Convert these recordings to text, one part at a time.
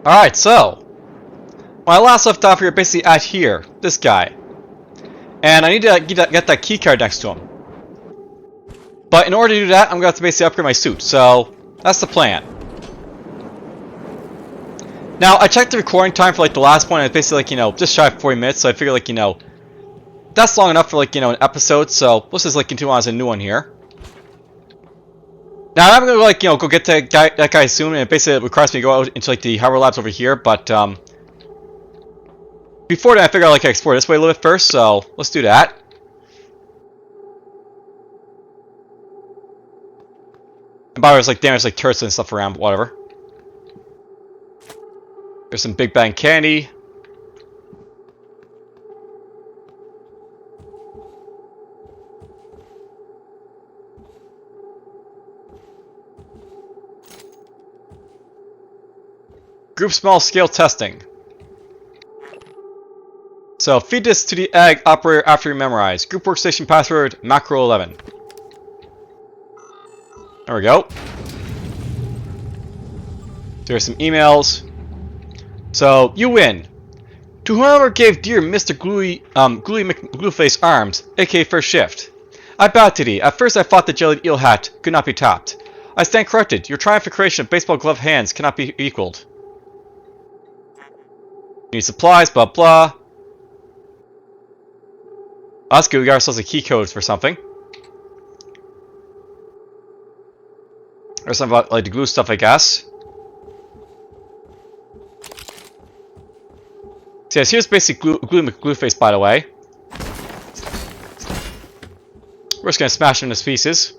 Alright, so when I last left off, we were basically at here, this guy. And I need to get that key card next to him. But in order to do that, I'm going to have to basically upgrade my suit, so that's the plan. Now, I checked the recording time for like the last one, and it's basically like, just shy of 40 minutes, so I figured like, that's long enough for like, an episode, so let's just like continue on as a new one here. Now, I'm going to like, go get that guy soon, and it basically requires me to go out into like the hardware labs over here, but, before that, I figured I'd like to explore this way a little bit first, so let's do that. And by the way, there's like damage like turrets and stuff around, but whatever. There's some Big Bang candy. Group small scale testing. So feed this to the egg operator after you memorize. Group workstation password macro 11. There we go. There's some emails. So you win. To whoever gave dear Mr. Glueyface arms, aka first shift. I bow to thee. At first I thought the jellied eel hat could not be topped. I stand corrected. Your triumphant creation of baseball glove hands cannot be equaled. Need supplies, blah blah. Oh, that's good. We got ourselves a key code for something. Or something about like the glue stuff, I guess. So yes, here's basically Glueface, by the way. We're just gonna smash him into pieces.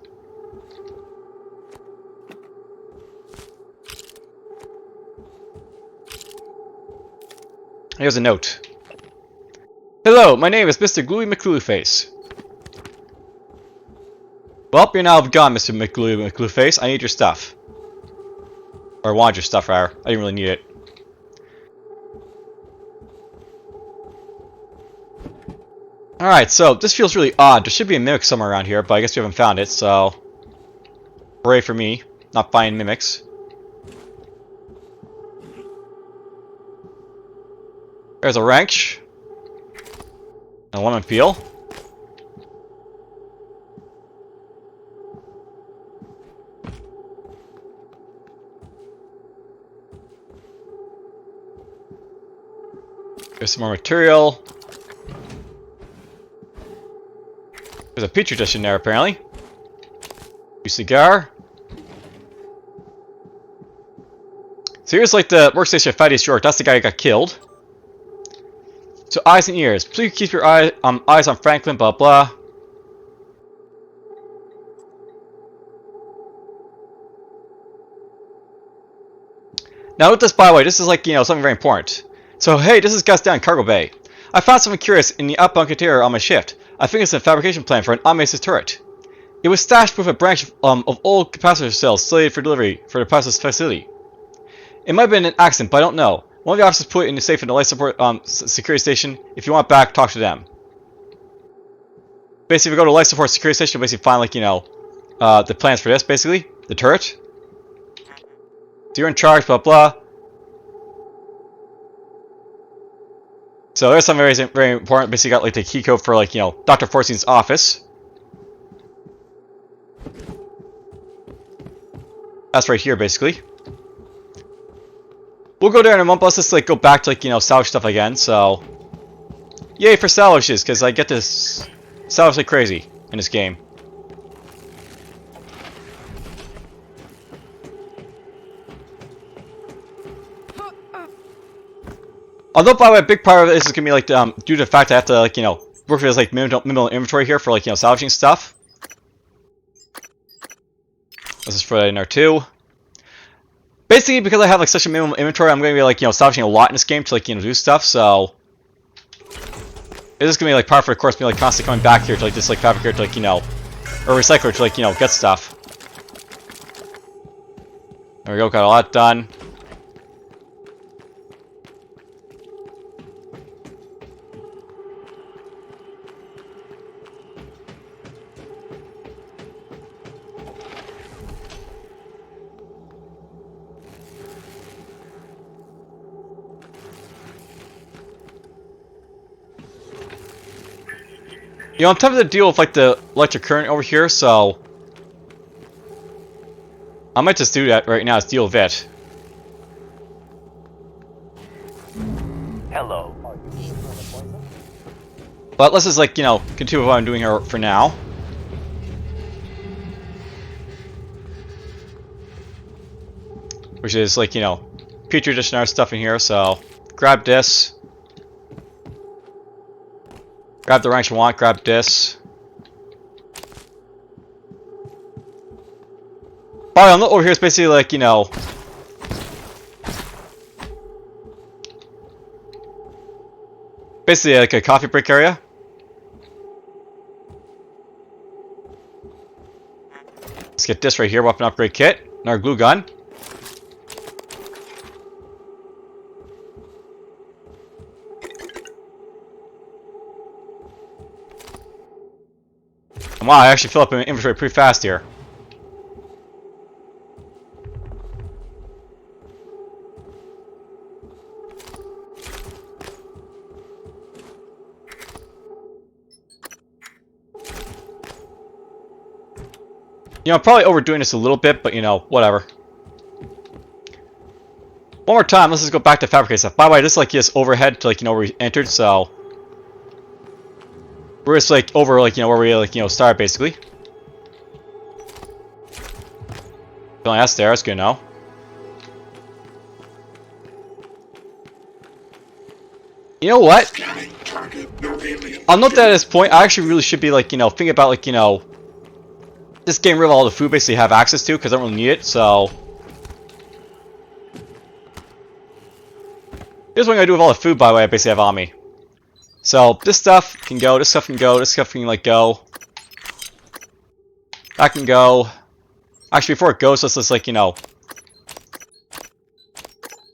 Here's a note. Hello, my name is Mr. Gluey McGlueface. Well, you're now gone, Mr. McGlueface. I need your stuff. Or I wanted your stuff, rather. I didn't really need it. Alright, so this feels really odd. There should be a mimic somewhere around here, but I guess we haven't found it, so... hooray for me. Not finding mimics. There's a wrench. And a lemon peel. There's some more material. There's a petri dish in there, apparently. A cigar. So here's like the workstation of Thaddeus York. That's the guy who got killed. So eyes and ears. Please keep your eyes on Franklin, blah blah. Now with this, by the way, this is like, something very important. So hey, this is Gus down in Cargo Bay. I found something curious in the outbound container on my shift. I think it's a fabrication plan for an automated turret. It was stashed with a branch of old capacitor cells slated for delivery for the process facility. It might have been an accident, but I don't know. One of the officers put it in the safe in the life support security station. If you want it back, talk to them. Basically, if you go to life support security station, you'll basically find like, the plans for this, basically. The turret. So you're in charge, blah blah. So there's something very, very important. Basically, got like the key code for like, Dr. Forstein's office. That's right here, basically. We'll go there in a month. Let's just like go back to like, salvage stuff again. So, yay for salvages, because I get this salvage like crazy in this game. Although, by the way, a big part of this is gonna be like due to the fact I have to like work with this like minimal inventory here for like salvaging stuff. Let's just throw that in there too. Basically, because I have like such a minimal inventory, I'm gonna be like salvaging a lot in this game to like do stuff. So it's just gonna be like part of, of course, me like constantly coming back here to like this like fabricator to like or recycler to like get stuff. There we go, got a lot done. You know, I'm tempted to deal with like the electric current over here, so I might just do that right now. Is deal with it. Hello. But let's just like, you know, continue with what I'm doing here for now. Which is like, you know, Petri dish and our stuff in here, so grab this. Grab the ranks you want, grab this. Bottom over here is basically like, you know, basically like a coffee break area. Let's get this right here, weapon upgrade kit, and our glue gun. And wow, I actually fill up my inventory pretty fast here. You know, I'm probably overdoing this a little bit, but you know, whatever. One more time, let's just go back to fabricate stuff. By the way, this is like just overhead to like, you know, where we entered, so we're just like over like, you know, where we like, you know, started basically. Feeling that's there, that's good to know. You know what? I'll note that at this point, I actually really should be like, you know, thinking about like, you know, just getting rid of all the food basically have access to, because I don't really need it, so here's what I'm gonna do with all the food, by the way, I basically have on me. So this stuff can go, this stuff can go, this stuff can like go. That can go. Actually, before it goes, let's just like, you know,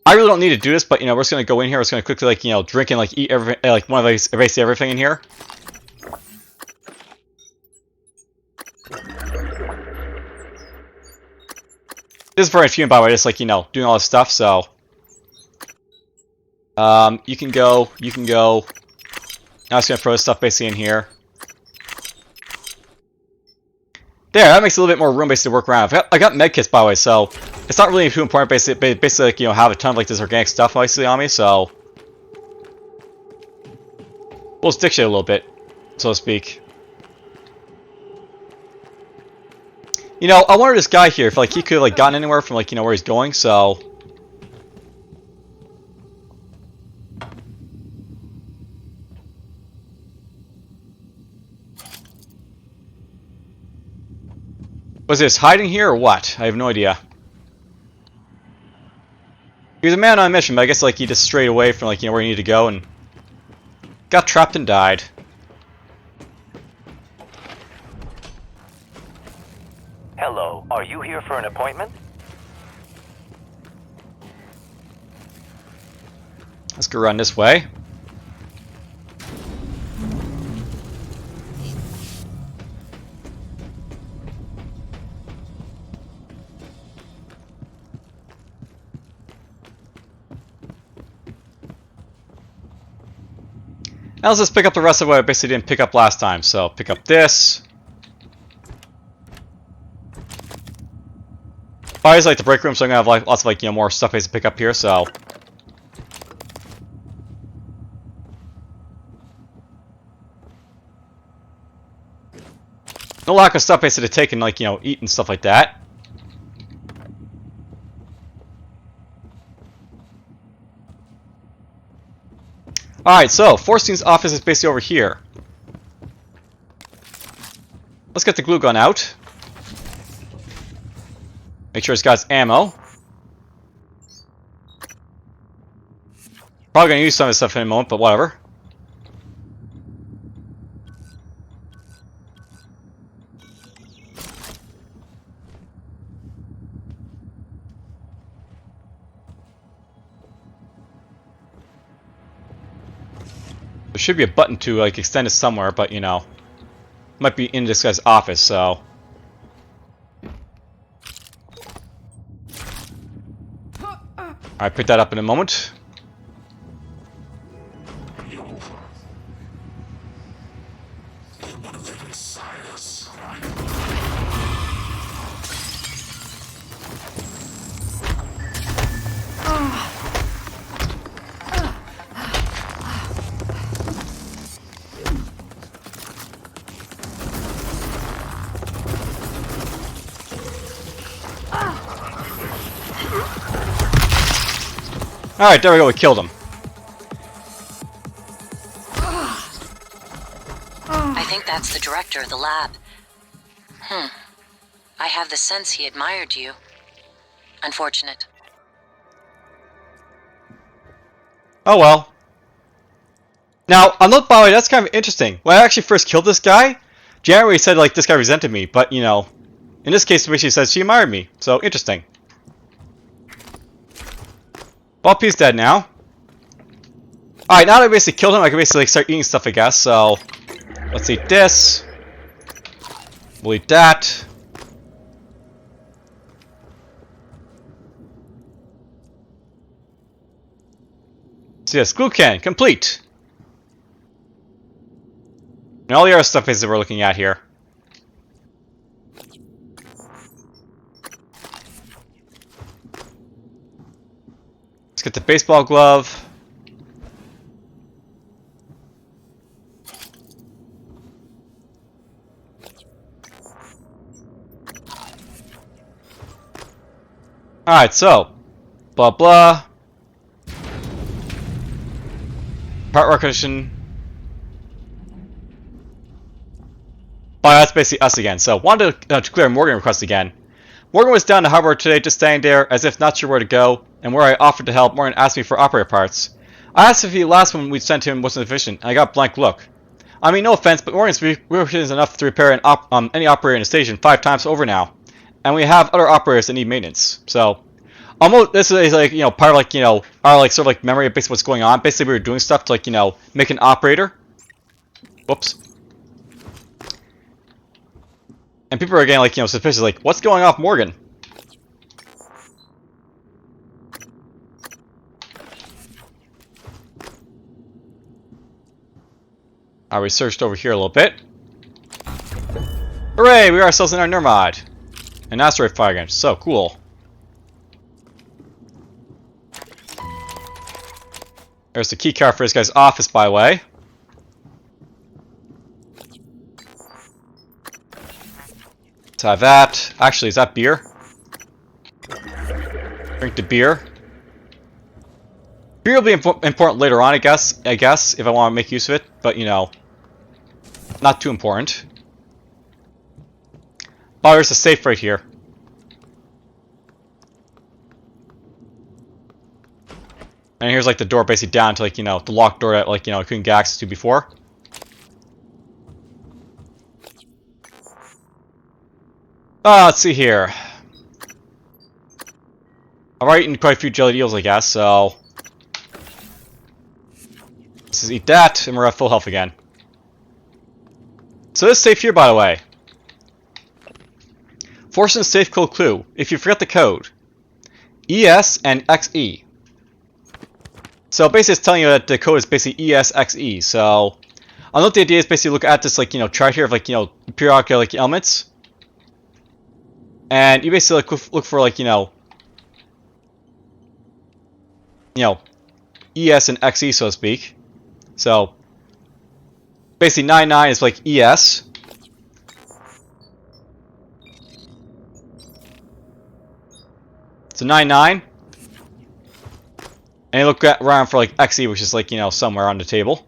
I really don't need to do this, but you know, we're just gonna go in here, we're just gonna quickly like, you know, drink and like eat everything, like one of these, basically everything in here. This is very infuming, by the way, just like, you know, doing all this stuff, so you can go, you can go. Now I'm just gonna throw this stuff basically in here. There, that makes a little bit more room basically to work around. I got medkits, by the way, so it's not really too important basically like, you know, have a ton of like this organic stuff basically on me, so we'll stick shit a little bit, so to speak. You know, I wonder this guy here if like he could have like gotten anywhere from like, you know, where he's going, so was this hiding here or what? I have no idea. He was a man on a mission, but I guess like he just strayed away from like, you know, where he needed to go and got trapped and died. Hello. Are you here for an appointment? Let's go run this way. Now let's just pick up the rest of what I basically didn't pick up last time. So pick up this. I always like the break room, so I'm gonna have like lots of like, you know, more stuff to pick up here. So no lack of stuff basically to take and like, you know, eat and stuff like that. Alright, so Forstein's office is basically over here. Let's get the glue gun out. Make sure it's got its ammo. Probably gonna use some of this stuff in a moment, but whatever. There should be a button to like extend it somewhere, but you know, might be in this guy's office, so. Alright, pick that up in a moment. Alright, there we go, we killed him. I think that's the director of the lab. I have the sense he admired you. Unfortunate. Oh well. Now, on the by the way, that's kind of interesting. When I actually first killed this guy, January said like this guy resented me, but you know, in this case, she says she admired me. So interesting. Well, he's dead now. Alright, now that I basically killed him, I can basically like, start eating stuff, I guess. So, let's eat this. We'll eat that. So yes, glue can, complete. And all the other stuff is that we're looking at here. Let's get the baseball glove. Alright, so, blah blah. Part recognition. Oh, that's basically us again. So, wanted to clear a Morgan request again. Morgan was down to harbor today, just standing there, as if not sure where to go, and where I offered to help, Morgan asked me for operator parts. I asked if the last one we sent him wasn't efficient, and I got a blank look. I mean, no offense, but Morgan's reputation is enough to repair any operator in the station 5 times over now. And we have other operators that need maintenance. So, almost, this is like, you know, part of like, you know, our like sort of like memory of basically what's going on. Basically, we were doing stuff to like, you know, make an operator. Whoops. And people are getting like, you know, suspicious, like, what's going on with Morgan? I researched over here a little bit. Hooray! We are ourselves in our Nermod. An asteroid fire again. So cool. There's the key card for this guy's office, by the way. Let's have that. Actually, is that beer? Drink the beer. Beer will be important later on, I guess, if I want to make use of it. But, you know, not too important. Oh, there's a safe right here. And here's like the door basically down to like, you know, the locked door that like, you know, I couldn't get access to before. Let's see here. I've already eaten quite a few jelly eels, I guess, so let's just eat that, and we're at full health again. So this safe here, by the way. Fortune safe code clue. If you forget the code, ES and XE. So basically, it's telling you that the code is basically ESXE. So I know what the idea is. Basically, look at this like, you know, chart here of like, you know, periodic like elements, and you basically like, look for like, you know, ES and XE, so to speak. So basically 99 is like ES. So 99. And you look around for like XE, which is like, you know, somewhere on the table.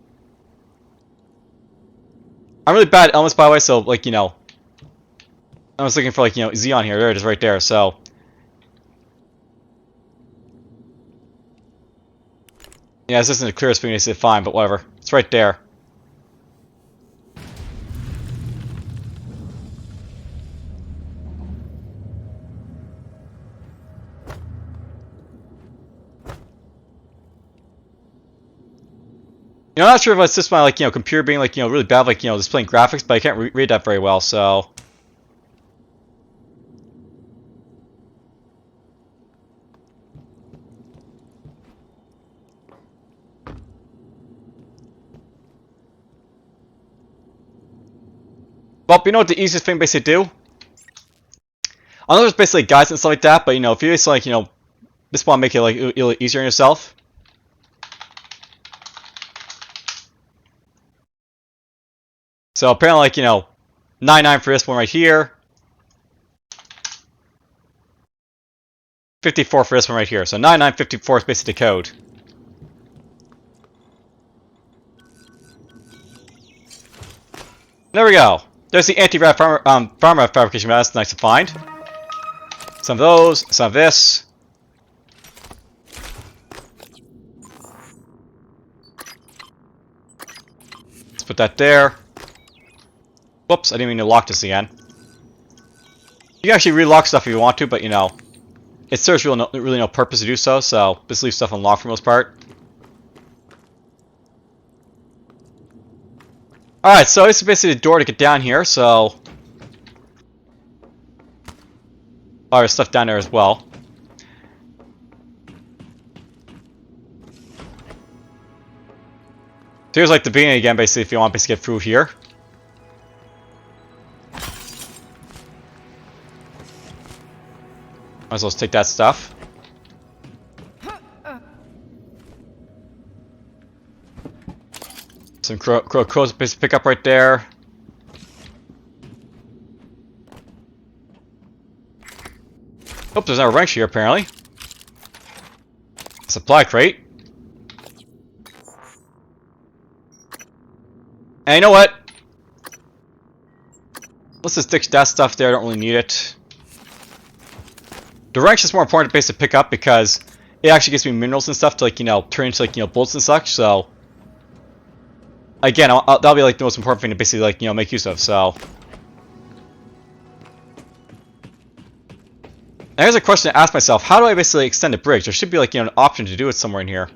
I'm really bad at elements, by the way, so like, you know, I was looking for like, you know, Z on here. There it is right there, so. Yeah, this isn't the clearest thing to say fine, but whatever. It's right there. You know, I'm not sure if it's just my like, you know, computer being like, you know, really bad, like, you know, displaying graphics, but I can't read that very well, so. Well, you know what the easiest thing basically to do? I know there's basically guides and stuff like that, but you know, if you just like, you know, just want to make it like a little easier on yourself. So apparently, like, you know, 99 for this one right here. 54 for this one right here. So 9954 is basically the code. There we go. There's the anti-rat farmer fabrication mat. That's nice to find. Some of those, some of this. Let's put that there. Whoops, I didn't mean to lock this again. You can actually relock stuff if you want to, but you know, it serves really no purpose to do so, so just leave stuff unlocked for the most part. Alright, so this is basically the door to get down here, so... Oh, there's stuff down there as well. So here's like the beginning again, basically, if you want to get through here. Might as well take that stuff. Some crows to pick up right there. Oh, there's no wrench here apparently. Supply crate. And you know what? Let's just ditch that stuff there. I don't really need it. The wrench is more important to basically pick up because it actually gives me minerals and stuff to, like, you know, turn into, like, you know, bolts and such. So again, that'll be like the most important thing to basically, like, you know, make use of. So now here's a question to ask myself: how do I basically extend a bridge? There should be, like, you know, an option to do it somewhere in here.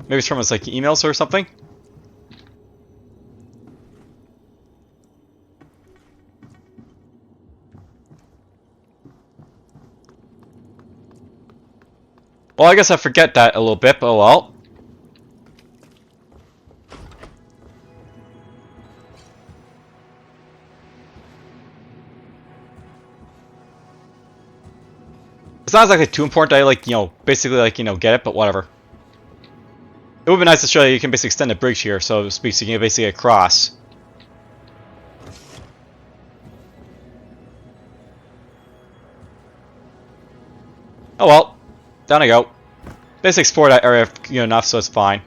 Maybe it's from its, like, emails or something. Well, I guess I forget that a little bit, but oh well. It's not exactly too important that I, like, you know, basically, like, you know, get it, but whatever. It would be nice to show you can basically extend the bridge here, so to speak, so you can basically get across. Oh well. Down I go. Basically explore that area, you know, enough, so it's fine.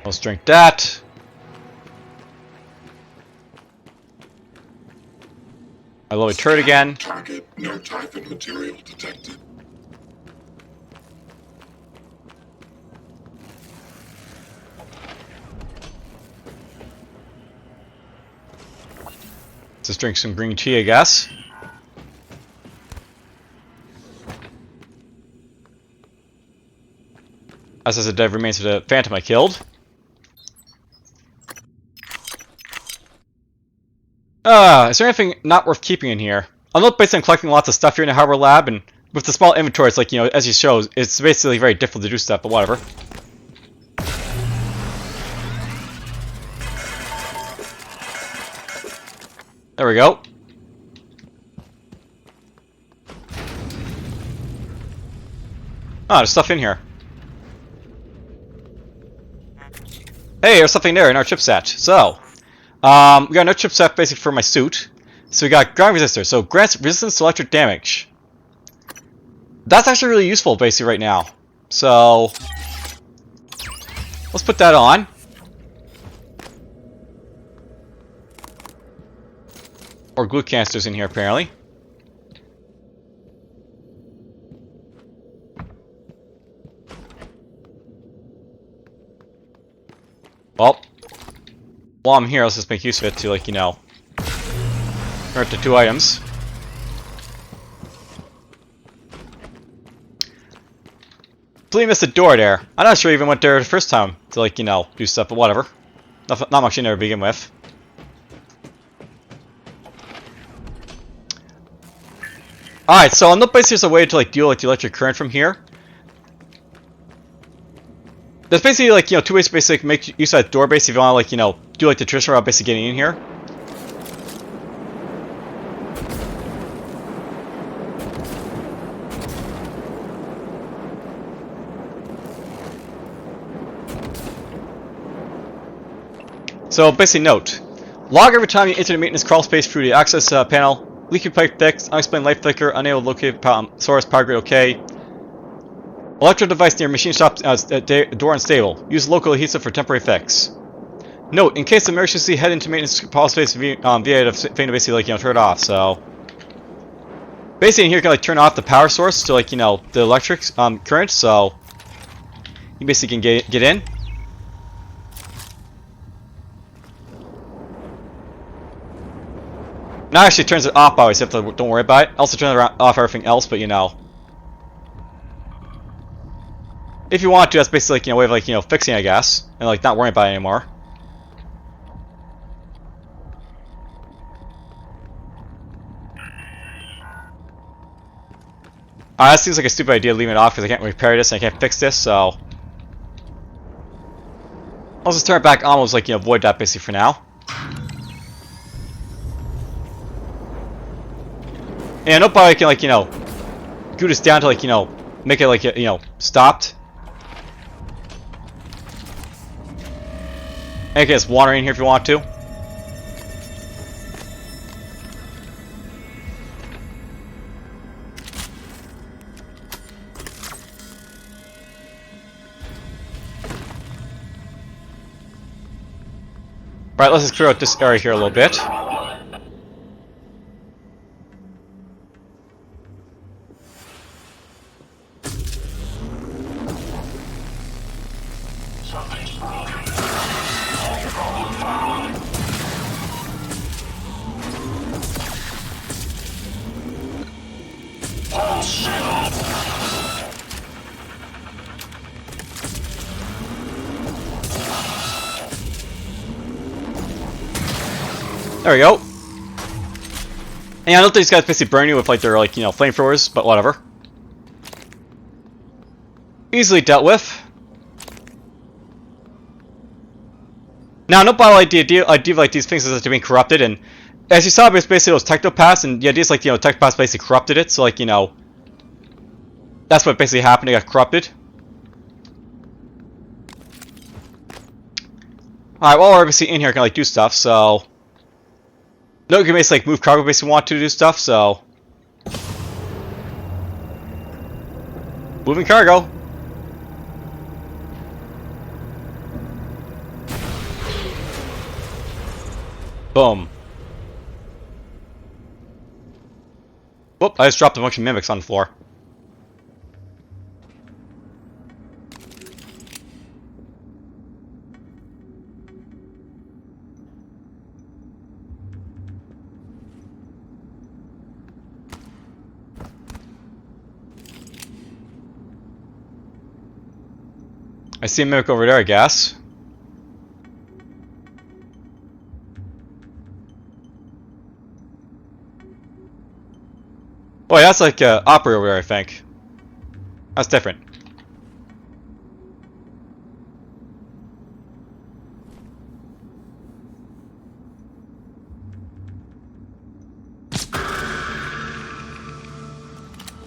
Let's drink that. I lower turret again. Target, no typhon material detected. Let's just drink some green tea, I guess. As is the dead remains of the phantom I killed. Is there anything not worth keeping in here? I'm not basically collecting lots of stuff here in the harbor lab, and with the small inventory, it's like, you know, as you show, it's basically very difficult to do stuff, but whatever. There we go. Ah, there's stuff in here. Hey, there's something there in our chipset. So, we got another chipset basically for my suit. So we got ground resistor. So grants resistance to electric damage. That's actually really useful basically right now. So let's put that on. Or glue canisters in here apparently. Well, while I'm here, let's just make use of it to, like, you know, convert to 2 items. Completely missed the door there. I'm not sure I even went there the first time to, like, you know, do stuff, but whatever. Not much in there to begin with. Alright, so I'm not basically just a way to, like, deal with the electric current from here. There's basically, like, you know, 2 ways to basically make use of that door, basically, if you want to, like, you know, do, like, the traditional route, basically getting in here. So, basically note, log every time you enter the maintenance crawl space through the access panel. Leaky pipe fixed. Unexplained light flicker. Unable to locate source. Power grid okay. Electro device near machine shop door unstable. Use local adhesive for temporary fix. Note: in case of emergency, head into maintenance pause space via to basically like turn it off. So basically, in here you can like turn off the power source to like the electric current. So you basically can get in. Now actually turns it off by the way, so don't worry about it. Also turn off everything else, but if you want to, that's basically like, way of like fixing, I guess, and like not worrying about it anymore. That seems like a stupid idea leaving it off because I can't repair this and I can't fix this, so I'll just turn it back on, like avoid that basically for now. And nobody can like do this down to like make it like stopped. And you can just water in here if you want to. Right, let's just clear out this area here a little bit. There we go. And I don't think these guys basically burn you with like their like flamethrowers, but whatever. Easily dealt with. Now, no bother idea like these things is being corrupted, and as you saw, it's basically those technopaths, and the idea is like technopaths basically corrupted it, so like that's what basically happened. It got corrupted. Alright, well, we're obviously in here can like do stuff, so no, you can basically like move cargo basically want to do stuff, so moving cargo. Boom. Whoop, I just dropped a bunch of mimics on the floor. I see a mimic over there, I guess. Boy, that's like opera over there, I think. That's different.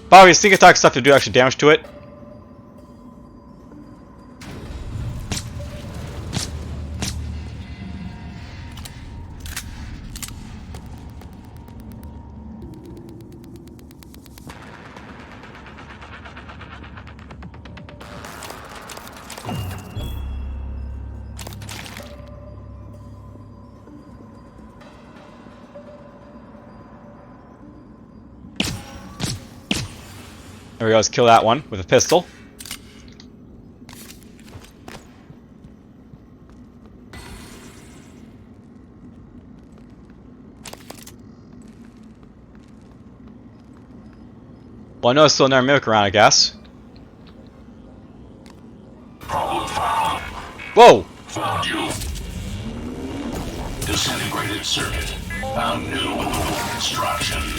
Bobby, sneak attack stuff to do actual damage to it. There we go, let's kill that one with a pistol. Well, I know there's still another mimic around, I guess. Whoa! Found you. Disintegrated circuit. Found new instructions.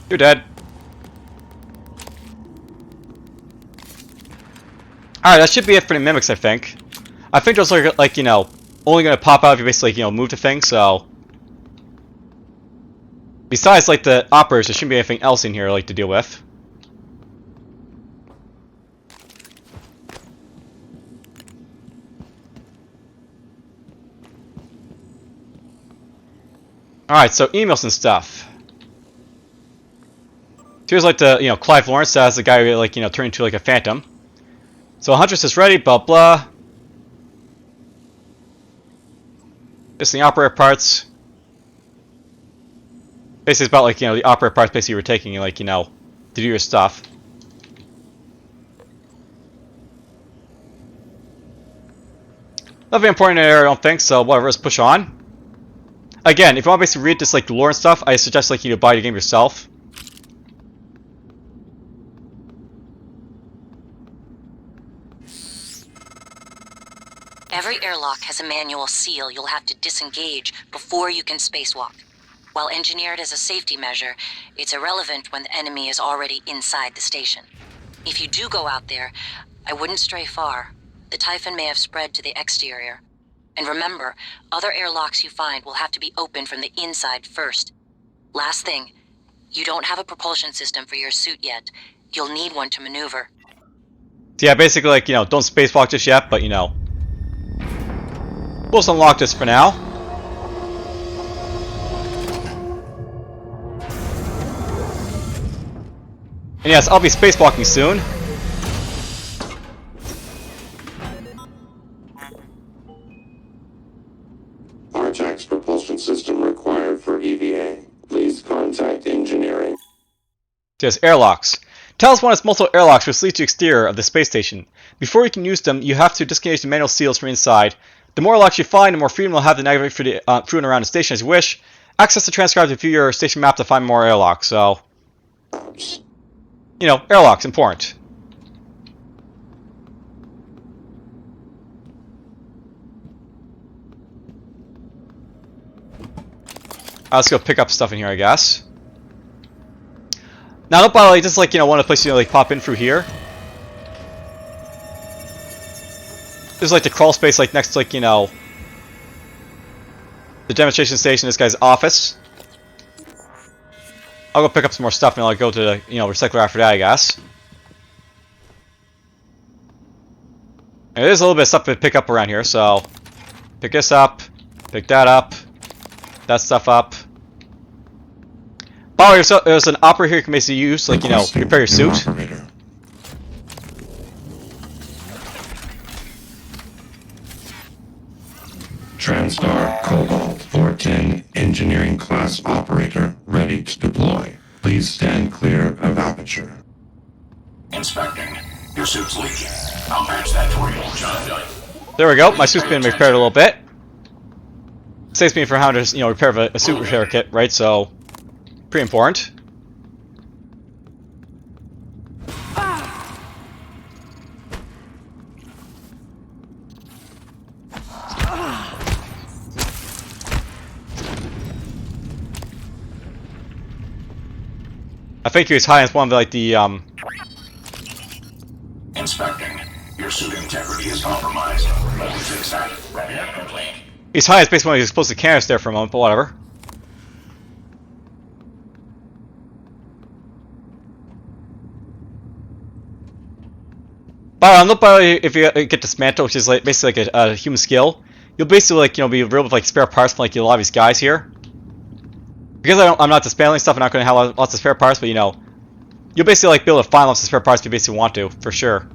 You're dead. Alright, that should be it for the mimics, I think. I think those are, like, only gonna pop out if you basically, move the thing, so Besides, like, the operators, there shouldn't be anything else in here, like, to deal with. Alright, so emails and stuff. Here's, like, the, Clive Lawrence as the guy who, like, turned into, like, a phantom. So Huntress is ready, blah, blah. Missing operator parts. Basically, it's about, like, the operator parts basically you're taking, like, to do your stuff. Nothing important in there, I don't think, so whatever, let's push on. Again, if you want to basically read this, like, lore and stuff, I suggest, like, you buy the game yourself. Every airlock has a manual seal you'll have to disengage before you can spacewalk. While engineered as a safety measure, it's irrelevant when the enemy is already inside the station. If you do go out there, I wouldn't stray far. The Typhon may have spread to the exterior. And remember, other airlocks you find will have to be opened from the inside first. Last thing, you don't have a propulsion system for your suit yet. You'll need one to maneuver. So yeah, basically, like, don't spacewalk just yet, but, we'll just unlock this for now. And yes, I'll be spacewalking soon. Artax propulsion system required for EVA. Please contact engineering. There's airlocks. Talos One has multiple airlocks which lead to the exterior of the space station. Before you can use them, you have to disengage the manual seals from inside. The more locks you find, the more freedom you'll have to navigate through and around the station as you wish. Access the transcribe to view your station map to find more airlocks, so... airlocks, important. Let's go pick up stuff in here, I guess. Now, by the way, this is like, one of the places you like pop in through here. This is like the crawl space, like next to, like, the demonstration station, this guy's office. I'll go pick up some more stuff and I'll go to the, recycler after that, I guess. And there's a little bit of stuff to pick up around here, so pick this up, pick that up, that stuff up. By the way, there's an operator here you can basically use, like, repair your suit. Transtar Cobalt 410 engineering class operator ready to deploy. Please stand clear of aperture. Inspecting. Your suit's leaking. I'll patch that for you, John. There we go. My suit's been repaired a little bit. Saves me from having to, repair a suit repair kit, right? So, pretty important. I think he was high as one of like the Inspecting. Your suit integrity is compromised. Let me fix that. Ready up complete. He's high as basically when he was supposed to canvas there for a moment, but whatever. But look, by the way, if you get dismantled, which is like basically like a human skill, you'll basically like be real with like spare parts from like a lot of these guys here. Because I'm not dismantling stuff, I'm not going to have lots of spare parts, but you'll basically like be able to find lots of spare parts if you basically want to, for sure.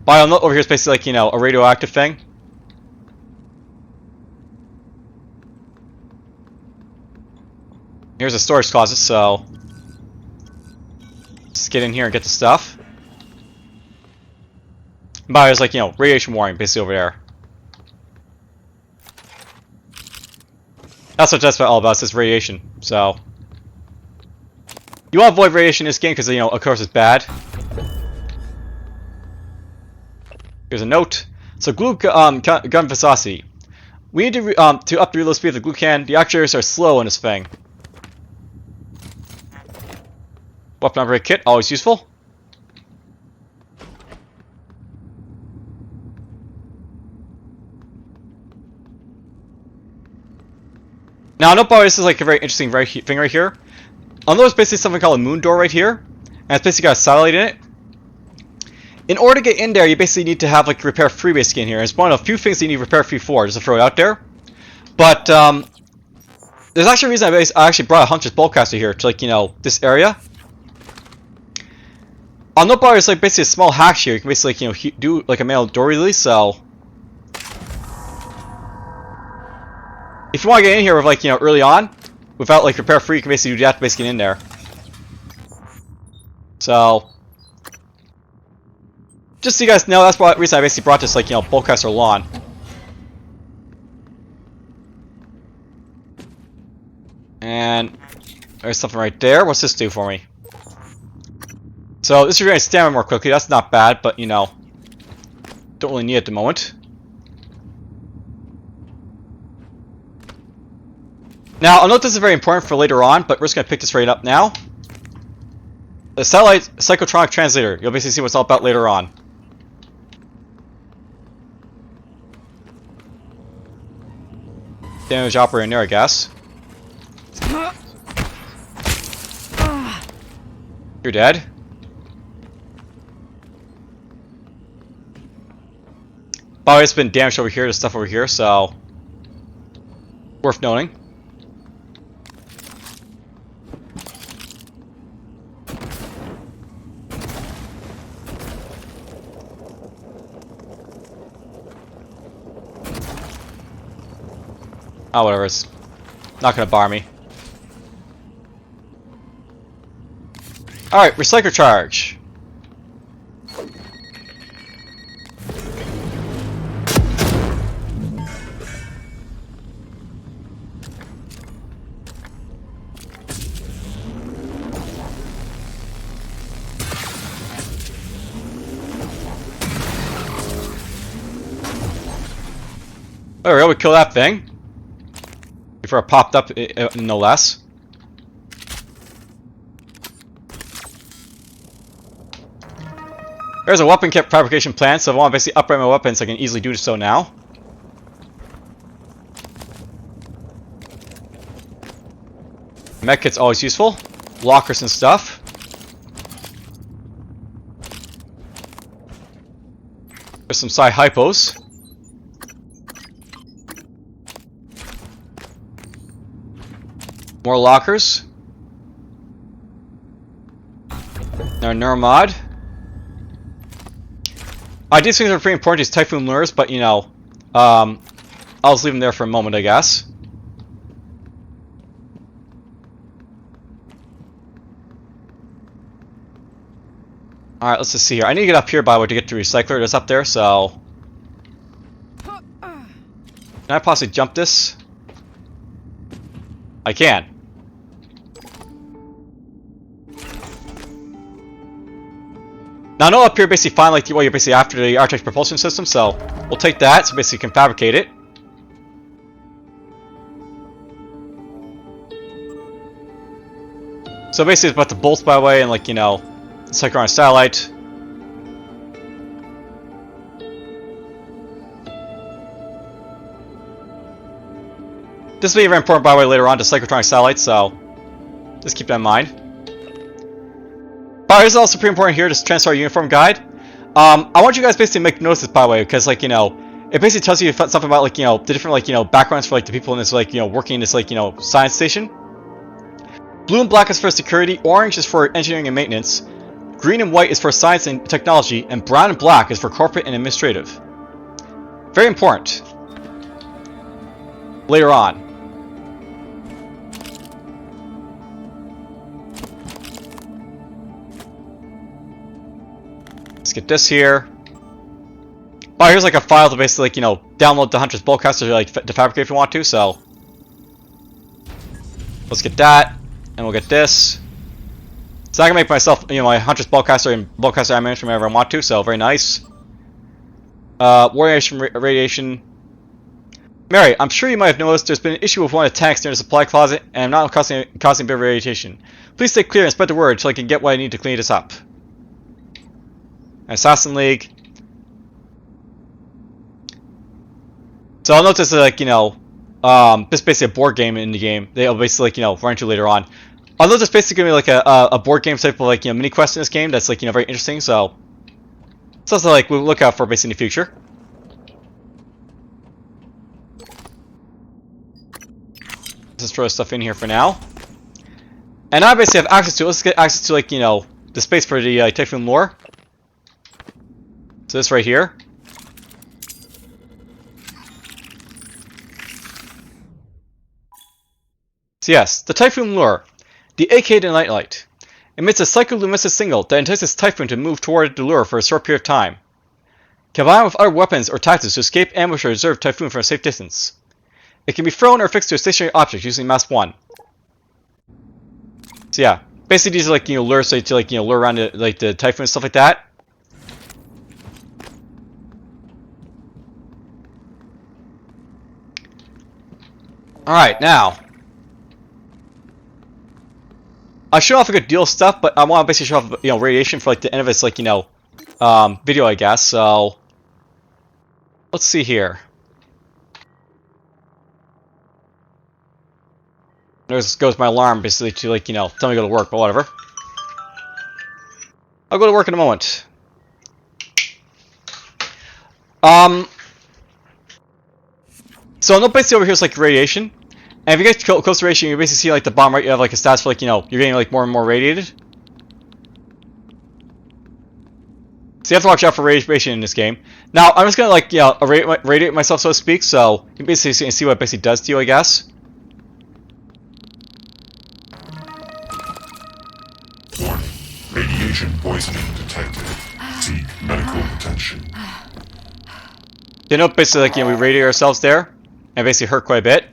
But over here is basically like, a radioactive thing. Here's a storage closet, so let's get in here and get the stuff. But there's like, radiation warning basically over there. That's what that's all about, it's just radiation, so. You want to avoid radiation in this game because, of course it's bad. Here's a note. So, glue gun viscosity. We need to up the reload speed of the glue can. The actuators are slow in this thing. Weapon upgrade kit, always useful. Now, I know probably this is like a very interesting thing right here. I know there's basically something called a moon door right here, and it's basically got a satellite in it. In order to get in there, you basically need to have like repair free basically in here. It's one of the few things you need repair free for, just to throw it out there. But there's actually a reason I actually brought a Hunter's Bowcaster here to, like, you know, this area. On no bar, there's like basically a small hatch here. You can basically, like, you know, do like a manual door release. So if you want to get in here with, like, you know, early on without like repair free, you can basically do that to basically get in there. So just so you guys know, that's the reason I basically brought this, like, you know, Bowcaster lawn. And there's something right there. What's this do for me? So this is going to stamina more quickly. That's not bad, but, you know, don't really need it at the moment. Now, I'll note this is very important for later on, but we're just going to pick this right up now. The satellite psychotronic translator. You'll basically see what it's all about later on. Damage operator in there, I guess. You're dead. By the way, it's been damaged over here, there's stuff over here, so worth noting. Oh, whatever, it's not gonna bar me. Alright, recycle charge. There we go, we kill that thing. Before it popped up, no less. There's a weapon kit fabrication plan, so if I want to basically upgrade my weapons, I can easily do so now. Mech kit's always useful. Lockers and stuff. There's some Sci-Hypos. More lockers. Now Neuromod. These things are pretty important, these Typhoon Lures, but, you know, I'll just leave them there for a moment, I guess. Alright, let's just see here. I need to get up here, by the way, to get to Recycler. It's up there, so... Can I possibly jump this? I can. Now I know up here basically find like you're basically after the Arctic propulsion system, so we'll take that, so basically you can fabricate it. So basically it's about the bolts, by the way, and, like, you know, Psychron satellite. This will be very important, by the way, later on to Psychotronic satellite, so just keep that in mind. But it's also pretty important here to transfer our uniform guide. I want you guys basically to make notice of this, by the way, because, like, you know, it basically tells you something about, like, you know, the different, like, you know, backgrounds for, like, the people in this, like, you know, working in this, like, you know, science station. Blue and black is for security, orange is for engineering and maintenance, green and white is for science and technology, and brown and black is for corporate and administrative. Very important. Later on. Let's get this here. Oh, here's like a file to basically, like, you know, download the Hunter's Bowcaster, like, to fabricate if you want to, so let's get that, and we'll get this. So I can make myself, you know, my Hunter's Bowcaster and Bowcaster ammunition whenever I want to, so very nice. Radiation. Mary, I'm sure you might have noticed there's been an issue with one of the tanks near the supply closet, and I'm not causing a bit of radiation. Please stay clear and spread the word so I can get what I need to clean this up. Assassin League. So I'll notice that, like, you know, this is basically a board game in the game. They'll basically like, run into later on. Although there's basically gonna be like a board game type of like mini quest in this game that's like very interesting. So it's also like we'll look out for basically in the future. Let's just throw stuff in here for now. And now I basically have access to. Let's get access to like the space for the Typhoon lore. So this right here. So yes, the Typhoon lure, the aka the Nightlight, emits a psycholuminescent signal that entices Typhoon to move toward the lure for a short period of time. Combine with other weapons or tactics to escape, ambush, or observe Typhoon from a safe distance. It can be thrown or fixed to a stationary object using Mass 1. So yeah, basically these are like lures so to like lure around the Typhoon and stuff like that. All right, now. I show off a good deal of stuff, but I want to basically show off radiation for like the end of its like video, I guess. So let's see here. There goes my alarm, basically to like tell me to go to work, but whatever. I'll go to work in a moment. So no, basically over here is like radiation. And if you get close to radiation, you basically see like the bottom right, you have like a stats for like, you're getting like more and more radiated. So you have to watch out for radiation in this game. Now, I'm just gonna like, radiate myself, so to speak, so you basically see what it basically does to you, I guess. Warning. Radiation poisoning detected. Seek medical attention. You know, basically like, we radiate ourselves there, and basically hurt quite a bit.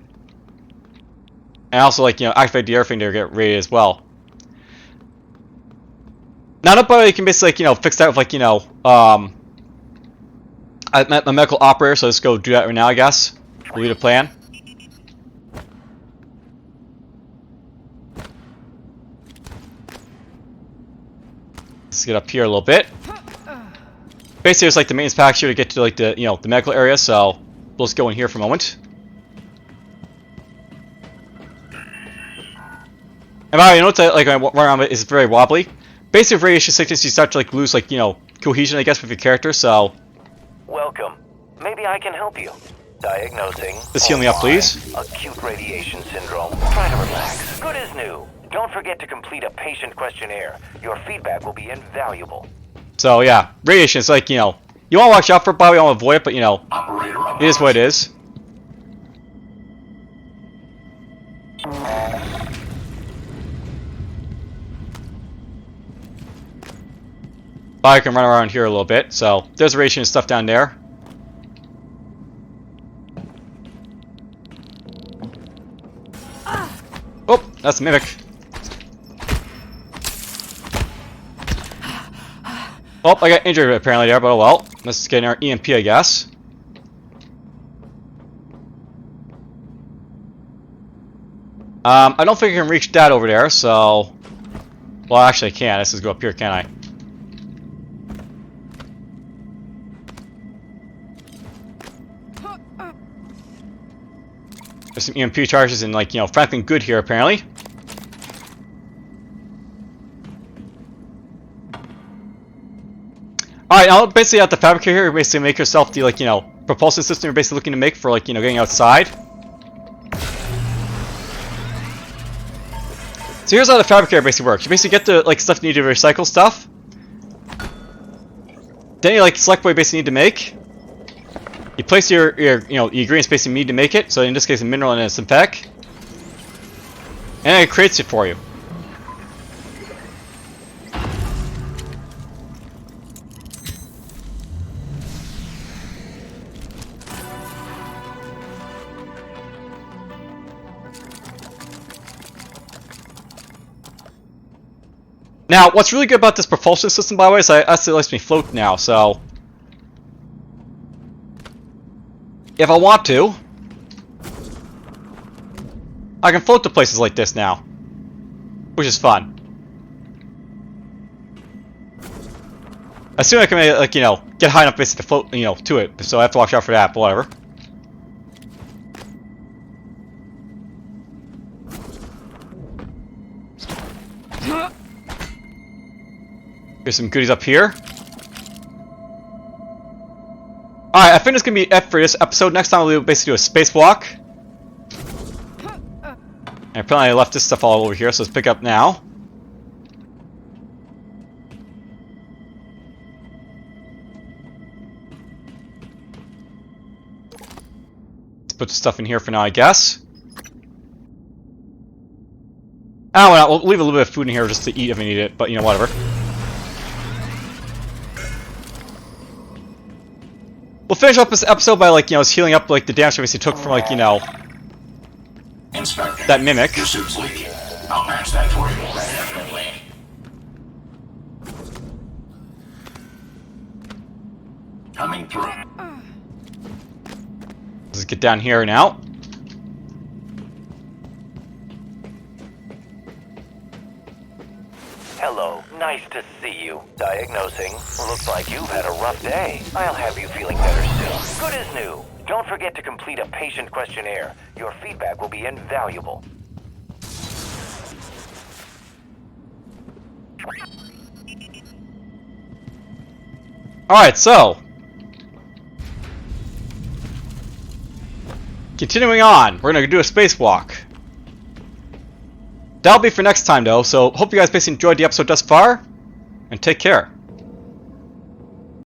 And also, like, activate the everything to get radiated as well. Now, nobody can basically, like, fix that with, like, a medical operator, so let's go do that right now, I guess. We'll lead a plan. Let's get up here a little bit. Basically, it's like the maintenance pack here to get to, like, the, the medical area, so we'll just go in here for a moment. And by the way, you notice that like when I run around it's very wobbly. Basically with radiation sickness you start to like lose like, cohesion I guess with your character, so Welcome. Maybe I can help you. Diagnosing. just heal me up, please. Acute radiation syndrome. Try to relax. Good as new. Don't forget to complete a patient questionnaire. Your feedback will be invaluable. So yeah, radiation is like, you want to watch out for it, probably want to avoid it, but it is what it is. I can run around here a little bit, so there's radiation and stuff down there. Oh, that's a mimic. Oh, I got injured apparently there, but oh well. Let's get our EMP, I guess. I don't think I can reach that over there, so... Well, actually I can. Let's just go up here, can't I? There's some EMP charges and, like, Franklin good here, apparently. Alright, now basically at the fabricate here, you basically make yourself the, like, propulsion system you're basically looking to make for, like, getting outside. So here's how the fabricator basically works. You basically get the, like, stuff you need to recycle stuff. Then you, like, select what you basically need to make. You place your ingredients basically need to make it. So in this case, a mineral and a synthetic. And it creates it for you. Now, what's really good about this propulsion system, by the way, is that it lets me float now, so... If I want to, I can float to places like this now, which is fun. I assume I can, like, get high enough basically to float, to it, so I have to watch out for that, but whatever. There's some goodies up here. Alright, I think it's gonna be it for this episode. Next time we'll basically do a spacewalk. And apparently I left this stuff all over here, so let's pick up now. Let's put the stuff in here for now, I guess. Oh, well, we'll leave a little bit of food in here just to eat if we need it, but you know, whatever. We'll finish up this episode by, like, you know, healing up, like, the damage we took from, like, you know, Inspector, that mimic. your suit's leaking. I'll patch that for you. Definitely. Coming through. Let's get down here now. Hello, nice to see you. Diagnosing. Looks like you've had a rough day. I'll have you feeling better soon. Good as new. Don't forget to complete a patient questionnaire. Your feedback will be invaluable. Alright, so. Continuing on, we're gonna do a spacewalk. That'll be for next time, though, so hope you guys basically enjoyed the episode thus far, and take care.